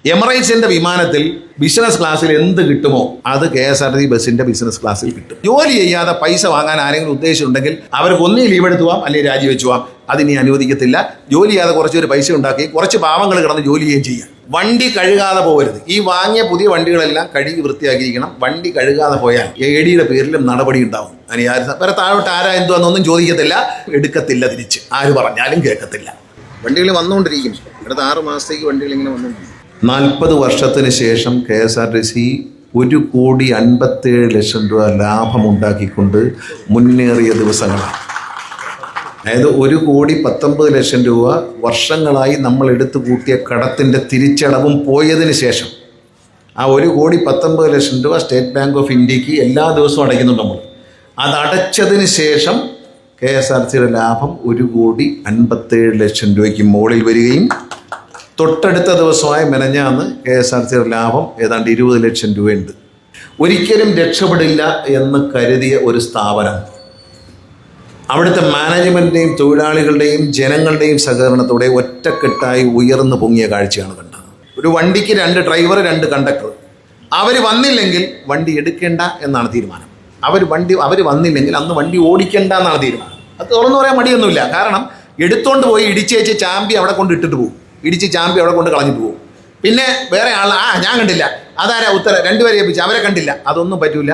എമിറേറ്റ്സിന്റെ വിമാനത്തിൽ ബിസിനസ് ക്ലാസ്സിൽ എന്ത് കിട്ടുമോ അത് KSRTC ബസിന്റെ ബിസിനസ് ക്ലാസ്സിൽ കിട്ടും. ജോലി ചെയ്യാതെ പൈസ വാങ്ങാൻ ആരെങ്കിലും ഉദ്ദേശിച്ചിട്ടുണ്ടെങ്കിൽ അവർക്ക് ഒന്നേ ലീവ് എടുത്തു പോവാം, അല്ലെങ്കിൽ രാജിവെച്ചു പോവാം. അതിനി അനുവദിക്കത്തില്ല. ജോലി ചെയ്യാതെ കുറച്ചൊരു പൈസ ഉണ്ടാക്കി കുറച്ച് പാവങ്ങൾ കിടന്ന് ജോലി ചെയ്യുകയും ചെയ്യാം. വണ്ടി കഴുകാതെ പോകരുത്. ഈ വാങ്ങിയ പുതിയ വണ്ടികളെല്ലാം കഴുകി വൃത്തിയാക്കിയിരിക്കണം. വണ്ടി കഴുകാതെ പോയാൽ AD പേരിലും നടപടി ഉണ്ടാവും. അതിന് വേറെ താഴോട്ട് ആരാ എന്തുവെന്നൊന്നും ചോദിക്കത്തില്ല, എടുക്കത്തില്ല, തിരിച്ച് ആര് പറഞ്ഞാലും കേൾക്കത്തില്ല. വണ്ടികൾ വന്നുകൊണ്ടിരിക്കും. അടുത്ത 6 മാസത്തേക്ക് വണ്ടികൾ ഇങ്ങനെ വന്നുകൊണ്ടിരിക്കും. 40 വർഷത്തിന് ശേഷം KSRTC 1,57,00,000 രൂപ ലാഭമുണ്ടാക്കിക്കൊണ്ട് മുന്നേറിയ ദിവസങ്ങളാണ്. അതായത് 1,19,00,000 രൂപ വർഷങ്ങളായി നമ്മൾ എടുത്തു കൂട്ടിയ കടത്തിൻ്റെ തിരിച്ചടവും പോയതിന് ശേഷം ആ 1,19,00,000 രൂപ സ്റ്റേറ്റ് ബാങ്ക് ഓഫ് ഇന്ത്യക്ക് എല്ലാ ദിവസവും അടയ്ക്കുന്നുണ്ട് നമ്മൾ. അത് അടച്ചതിന് ശേഷം KSRTCയുടെ ലാഭം 1,57,00,000 രൂപയ്ക്ക് മുകളിൽ വരികയും തൊട്ടടുത്ത ദിവസമായ മെനഞ്ഞാന്ന് KSRTCയുടെ ലാഭം ഏതാണ്ട് 20 ലക്ഷം രൂപയുണ്ട്. ഒരിക്കലും രക്ഷപ്പെടില്ല എന്ന് കരുതിയ ഒരു സ്ഥാപനം അവിടുത്തെ മാനേജ്മെൻറ്റിൻ്റെയും തൊഴിലാളികളുടെയും ജനങ്ങളുടെയും സഹകരണത്തോടെ ഒറ്റക്കെട്ടായി ഉയർന്നു പൊങ്ങിയ കാഴ്ചയാണ് കണ്ടത്. ഒരു വണ്ടിക്ക് 2 ഡ്രൈവർ 2 കണ്ടക്ടർ. അവർ വന്നില്ലെങ്കിൽ വണ്ടി എടുക്കേണ്ട എന്നാണ് തീരുമാനം. അവർ വന്നില്ലെങ്കിൽ അന്ന് വണ്ടി ഓടിക്കേണ്ട എന്നാണ് തീരുമാനം. അത് തുറന്നു പറയാൻ മടിയൊന്നുമില്ല. കാരണം എടുത്തോണ്ട് പോയി ഇടിച്ചേച്ച് ചാമ്പി അവിടെ കൊണ്ട് ഇട്ടിട്ട് പോകും. ഇടിച്ച് ചാമ്പി അവിടെ കൊണ്ട് കളഞ്ഞിട്ട് പോകും. പിന്നെ വേറെ ആൾ ഞാൻ കണ്ടില്ല, അതാരാ ഉത്തരം 2 പേരെ ഏൽപ്പിച്ച് അവരെ കണ്ടില്ല. അതൊന്നും പറ്റൂല.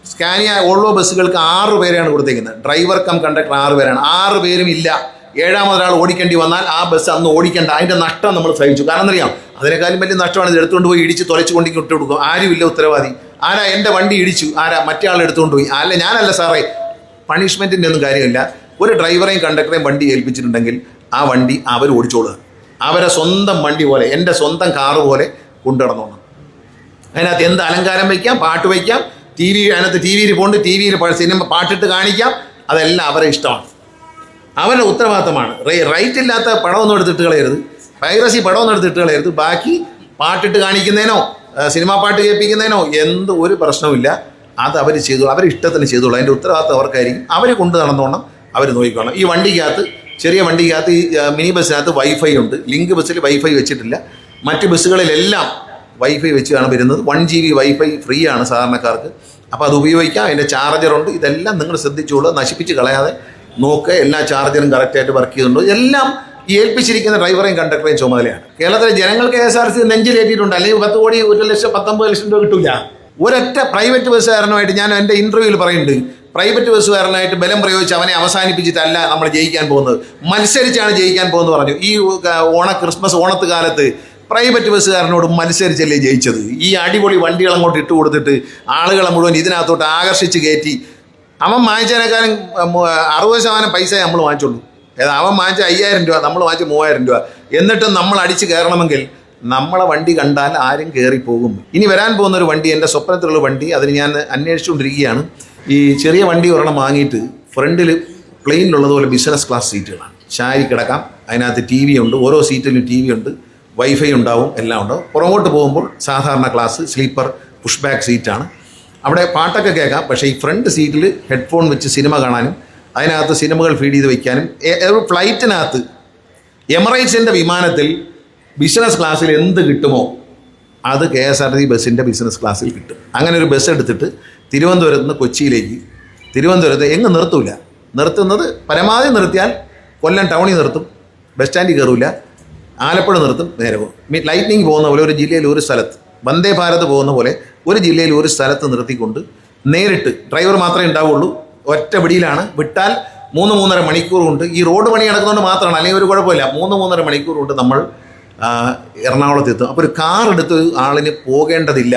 സ്കാനിയ ഓൾവോ ബസ്സുകൾക്ക് 6 പേരെയാണ് കൊടുത്തേക്കുന്നത്. ഡ്രൈവർ കം കണ്ടക്ടർ 6 പേരാണ്. 6 പേരും ഇല്ല. 7ാമതൊരാൾ ഓടിക്കേണ്ടി വന്നാൽ ആ ബസ് അന്ന് ഓടിക്കേണ്ട. അതിൻ്റെ നഷ്ടം നമ്മൾ സഹിച്ചു. കാരണം അറിയാം, അതിനേക്കാളും വലിയ നഷ്ടമാണ് ഇത് എടുത്തുകൊണ്ട് പോയി ഇടിച്ച് തുലച്ചു കൊണ്ട് ഇട്ട് കൊടുക്കും. ആരുമില്ല ഉത്തരവാദി. ആരാ എൻ്റെ വണ്ടി ഇടിച്ചു, ആരാ മറ്റേ ആൾ എടുത്തുകൊണ്ട് പോയി, അല്ല ഞാനല്ല സാറേ. പണിഷ്മെൻറ്റിൻ്റെ ഒന്നും കാര്യമില്ല. ഒരു ഡ്രൈവറെയും കണ്ടക്ടറെയും വണ്ടി ഏൽപ്പിച്ചിട്ടുണ്ടെങ്കിൽ ആ വണ്ടി അവർ ഓടിച്ചോളുക. അവരെ സ്വന്തം വണ്ടി പോലെ, എൻ്റെ സ്വന്തം കാറ് പോലെ കൊണ്ടു നടന്നോണം. അതിനകത്ത് എന്ത് അലങ്കാരം വയ്ക്കാം, പാട്ട് വയ്ക്കാം, അതിനകത്ത് TV യിൽ പോണ്ട്, TV യിൽ സിനിമ പാട്ടിട്ട് കാണിക്കാം. അതെല്ലാം അവരെ ഇഷ്ടമാണ്, അവരുടെ ഉത്തരവാദിത്തമാണ്. റൈറ്റ് ഇല്ലാത്ത പടമൊന്നും എടുത്തിട്ട് കളയരുത്, പൈറസി പടമൊന്നും എടുത്തിട്ട് കളയരുത്. ബാക്കി പാട്ടിട്ട് കാണിക്കുന്നതിനോ സിനിമാ പാട്ട് കേൾപ്പിക്കുന്നതിനോ ഒരു പ്രശ്നവുമില്ല. അത് അവർ ചെയ്തോളൂ, അവർ ഇഷ്ടത്തിന് ചെയ്തോളൂ. അതിൻ്റെ ഉത്തരവാദിത്തം അവർക്കായിരിക്കും. അവർ കൊണ്ടു നടന്നോണം, അവർ നോക്കിക്കോണം. ഈ വണ്ടിക്കകത്ത്, ചെറിയ വണ്ടിക്കകത്ത്, ഈ മിനി ബസ്സിനകത്ത് വൈഫൈ ഉണ്ട്. ലിങ്ക് ബസ്സിൽ വൈഫൈ വെച്ചിട്ടില്ല. മറ്റ് ബസ്സുകളിലെല്ലാം വൈഫൈ വെച്ചാണ് വരുന്നത്. 1 GB വൈഫൈ ഫ്രീ ആണ് സാധാരണക്കാർക്ക്. അപ്പോൾ അത് ഉപയോഗിക്കാം. അതിൻ്റെ ചാർജറുണ്ട്. ഇതെല്ലാം നിങ്ങൾ ശ്രദ്ധിച്ചോളൂ, നശിപ്പിച്ച് കളയാതെ നോക്കുക. എല്ലാ ചാർജറും കറക്റ്റായിട്ട് വർക്ക് ചെയ്യുന്നുണ്ടോ. എല്ലാം ഈ ഏൽപ്പിച്ചിരിക്കുന്ന ഡ്രൈവറേയും കണ്ടക്ടറേയും ചുമതലയാണ്. കേരളത്തിലെ ജനങ്ങൾ KSRTC നെഞ്ചിലേറ്റിയിട്ടുണ്ട്. അല്ലെങ്കിൽ 10 കോടി 1,19,00,000 രൂപ കിട്ടില്ല. ഒരൊറ്റ പ്രൈവറ്റ് ബസ്സുകാരനുമായിട്ട് ഞാൻ എൻ്റെ ഇൻ്റർവ്യൂവിൽ പറയുന്നുണ്ട്, പ്രൈവറ്റ് ബസ്സുകാരനായിട്ട് ബലം പ്രയോഗിച്ച് അവനെ അവസാനിപ്പിച്ചിട്ടല്ല നമ്മൾ ജയിക്കാൻ പോകുന്നത്, മത്സരിച്ചാണ് ജയിക്കാൻ പോകുന്നത് പറഞ്ഞു. ഈ ക്രിസ്മസ് ഓണത്ത് കാലത്ത് പ്രൈവറ്റ് ബസ്സുകാരനോട് മത്സരിച്ചല്ലേ ജയിച്ചത്. ഈ അടിപൊളി വണ്ടികൾ അങ്ങോട്ട് ഇട്ട് കൊടുത്തിട്ട് ആളുകളെ മുഴുവൻ ഇതിനകത്തോട്ട് ആകർഷിച്ച് കയറ്റി. അവൻ വാങ്ങിച്ചതിനേക്കാളും 60% പൈസ നമ്മൾ വാങ്ങിച്ചുള്ളൂ. അവൻ വാങ്ങിച്ച 5,000 രൂപ, നമ്മൾ വാങ്ങിച്ച 3,000 രൂപ. എന്നിട്ടും നമ്മൾ അടിച്ച് കയറണമെങ്കിൽ നമ്മളെ വണ്ടി കണ്ടാൽ ആരും കയറിപ്പോകും. ഇനി വരാൻ പോകുന്നൊരു വണ്ടി, എൻ്റെ സ്വപ്നത്തിലുള്ള വണ്ടി, അതിന് ഞാൻ അന്വേഷിച്ചുകൊണ്ടിരിക്കുകയാണ്. ഈ ചെറിയ വണ്ടി ഒരെണ്ണം വാങ്ങിയിട്ട് ഫ്രണ്ടിൽ പ്ലെയിനിലുള്ളതുപോലെ ബിസിനസ് ക്ലാസ് സീറ്റുകളാണ്. ചാരി കിടക്കാം. അതിനകത്ത് TV ഉണ്ട്. ഓരോ സീറ്റിലും TV ഉണ്ട്, വൈഫൈ ഉണ്ടാവും, എല്ലാം ഉണ്ടാവും. പുറകോട്ട് പോകുമ്പോൾ സാധാരണ ക്ലാസ് സ്ലീപ്പർ പുഷ് ബാക്ക് സീറ്റാണ്. അവിടെ പാട്ടൊക്കെ കേൾക്കാം. പക്ഷേ ഈ ഫ്രണ്ട് സീറ്റിൽ ഹെഡ്ഫോൺ വെച്ച് സിനിമ കാണാനും അതിനകത്ത് സിനിമകൾ ഫീഡ് ചെയ്ത് വയ്ക്കാനും. ഒരു ഫ്ലൈറ്റിനകത്ത് എമിറേറ്റ്സിൻ്റെ വിമാനത്തിൽ ബിസിനസ് ക്ലാസ്സിൽ എന്ത് കിട്ടുമോ അത് KSRTC ബസ്സിൻ്റെ ബിസിനസ് ക്ലാസ്സിൽ കിട്ടും. അങ്ങനെ ഒരു ബസ് എടുത്തിട്ട് തിരുവനന്തപുരത്ത് നിന്ന് കൊച്ചിയിലേക്ക്, തിരുവനന്തപുരത്ത് എങ്ങും നിർത്തൂല. നിർത്തുന്നത് പരമാവധി നിർത്തിയാൽ കൊല്ലം ടൗണിൽ നിർത്തും, ബസ് സ്റ്റാൻഡിൽ കയറൂല. ആലപ്പുഴ നിർത്തും, നേരെ പോകും. ലൈറ്റ്നിങ് പോകുന്ന പോലെ ഒരു ജില്ലയിൽ ഒരു സ്ഥലത്ത്, വന്ദേ ഭാരത് പോകുന്ന പോലെ ഒരു ജില്ലയിൽ ഒരു സ്ഥലത്ത് നിർത്തിക്കൊണ്ട് നേരിട്ട് ഡ്രൈവർ മാത്രമേ ഉണ്ടാവുള്ളൂ. ഒറ്റ പിടിയിലാണ്. വിട്ടാൽ 3-3.5 മണിക്കൂർ കൊണ്ട്, ഈ റോഡ് പണി നടക്കുന്നതുകൊണ്ട് മാത്രമാണ്, അല്ലെങ്കിൽ ഒരു കുഴപ്പമില്ല, 3-3.5 മണിക്കൂർ കൊണ്ട് നമ്മൾ എറണാകുളത്ത് എത്തും. അപ്പോൾ ഒരു കാർ എടുത്ത് ആളിന് പോകേണ്ടതില്ല.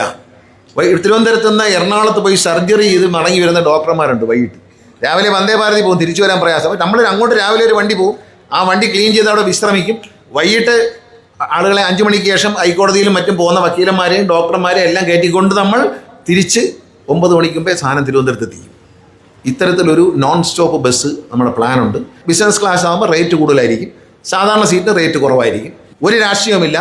തിരുവനന്തപുരത്ത് നിന്ന് എറണാകുളത്ത് പോയി സർജറി ചെയ്ത് മടങ്ങി വരുന്ന ഡോക്ടർമാരുണ്ട്. വൈകിട്ട് രാവിലെ വന്ദേ ഭാരതിൽ പോകും, തിരിച്ചു വരാൻ പ്രയാസം. നമ്മൾ അങ്ങോട്ട് രാവിലെ ഒരു വണ്ടി പോകും, ആ വണ്ടി ക്ലീൻ ചെയ്ത് അവിടെ വിശ്രമിക്കും. വൈകിട്ട് ആളുകളെ 5 മണിക്ക് ശേഷം ഹൈക്കോടതിയിലും മറ്റും പോകുന്ന വക്കീലന്മാരെയും ഡോക്ടർമാരെയും എല്ലാം കയറ്റിക്കൊണ്ട് നമ്മൾ തിരിച്ച് 9 മണിക്ക് മുമ്പേ സാധനം തിരുവനന്തപുരത്ത് എത്തിക്കും. ഇത്തരത്തിലൊരു നോൺ സ്റ്റോപ്പ് ബസ് നമ്മുടെ പ്ലാനുണ്ട്. ബിസിനസ് ക്ലാസ് ആകുമ്പോൾ റേറ്റ് കൂടുതലായിരിക്കും, സാധാരണ സീറ്റ് റേറ്റ് കുറവായിരിക്കും. ഒരു രാഷ്ട്രീയമില്ല.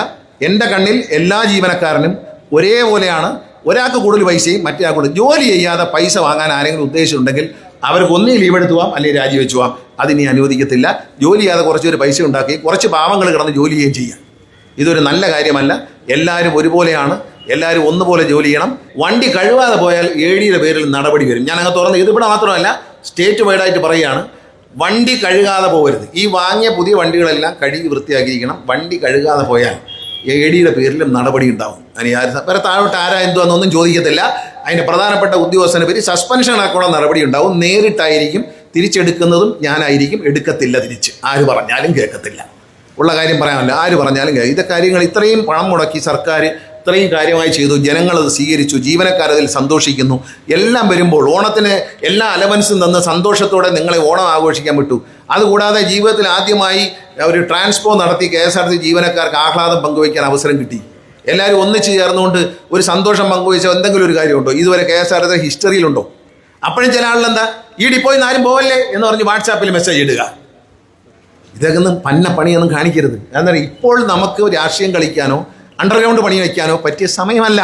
എൻ്റെ കണ്ണിൽ എല്ലാ ജീവനക്കാരനും ഒരേപോലെയാണ്. ഒരാൾക്ക് കൂടുതൽ പൈസയും മറ്റേ കൂടുതൽ. ജോലി ചെയ്യാതെ പൈസ വാങ്ങാൻ ആരെങ്കിലും ഉദ്ദേശിച്ചിട്ടുണ്ടെങ്കിൽ അവർക്ക് ഒന്നേ ലീവ് എടുത്തു പോവാം, അല്ലെങ്കിൽ രാജിവെച്ചു പോവാം. അതിനി അനുവദിക്കത്തില്ല. ജോലി ചെയ്യാതെ കുറച്ചൊരു പൈസ ഉണ്ടാക്കി കുറച്ച് പാവങ്ങൾ കിടന്ന് ജോലി ചെയ്യുകയും ചെയ്യാം. ഇതൊരു നല്ല കാര്യമല്ല. എല്ലാവരും ഒരുപോലെയാണ്, എല്ലാവരും ഒന്നുപോലെ ജോലി ചെയ്യണം. വണ്ടി കഴുകാതെ പോയാൽ AD പേരിൽ നടപടി വരും. ഞാൻ അങ്ങ് തുറന്ന് ഇതിവിടെ മാത്രമല്ല, സ്റ്റേറ്റ് വൈഡായിട്ട് പറയുകയാണ്, വണ്ടി കഴുകാതെ പോകരുത്. ഈ വാങ്ങിയ പുതിയ വണ്ടികളെല്ലാം കഴുകി വൃത്തിയാക്കിയിരിക്കണം. വണ്ടി കഴുകാതെ പോയാൽ AD പേരിലും നടപടി ഉണ്ടാവും. അതിന് വേറെ താഴോട്ട് ആരാ എന്തുവാന്നൊന്നും ചോദിക്കത്തില്ല. അതിൻ്റെ പ്രധാനപ്പെട്ട ഉദ്യോഗസ്ഥനെ പേര് സസ്പെൻഷൻ അടക്കമുള്ള നടപടി ഉണ്ടാവും. നേരിട്ടായിരിക്കും തിരിച്ചെടുക്കുന്നതും ഞാനായിരിക്കും. എടുക്കത്തില്ല തിരിച്ച്, ആര് പറഞ്ഞാലും കേൾക്കത്തില്ല. ഉള്ള കാര്യം പറയാമല്ലോ, ആര് പറഞ്ഞാലും കേൾക്കും. ഇതൊക്കെ കാര്യങ്ങൾ ഇത്രയും പണം മുടക്കി സർക്കാർ ഇത്രയും കാര്യമായി ചെയ്തു, ജനങ്ങളത് സ്വീകരിച്ചു, ജീവനക്കാരതിൽ സന്തോഷിക്കുന്നു. എല്ലാം വരുമ്പോൾ ഓണത്തിന് എല്ലാ അലവൻസും തന്ന് സന്തോഷത്തോടെ നിങ്ങളെ ഓണം ആഘോഷിക്കാൻ വിട്ടു. അതുകൂടാതെ ജീവിതത്തിൽ ആദ്യമായി ഒരു ട്രാൻസ്പോ നടത്തി KSRTC ജീവനക്കാർക്ക് ആഹ്ലാദം പങ്കുവയ്ക്കാൻ അവസരം കിട്ടി. എല്ലാവരും ഒന്നിച്ച് ചേർന്നുകൊണ്ട് ഒരു സന്തോഷം പങ്കുവയ്ച്ച എന്തെങ്കിലും ഒരു കാര്യമുണ്ടോ ഇതുവരെ KSRTC ഹിസ്റ്ററിയിലുണ്ടോ? അപ്പോഴും ചില ആളുകളെന്താ ഈ ഡിപ്പോയിൽ നിന്ന് ആരും പോവല്ലേ എന്ന് പറഞ്ഞ് വാട്സാപ്പിൽ മെസ്സേജ് ഇടുക. ഇതൊക്കെ ഒന്നും പണിയൊന്നും കാണിക്കരുത്. എന്നാൽ ഇപ്പോൾ നമുക്ക് രാഷ്ട്രീയം കളിക്കാനോ അണ്ടർഗ്രൗണ്ട് പണി വയ്ക്കാനോ പറ്റിയ സമയമല്ല.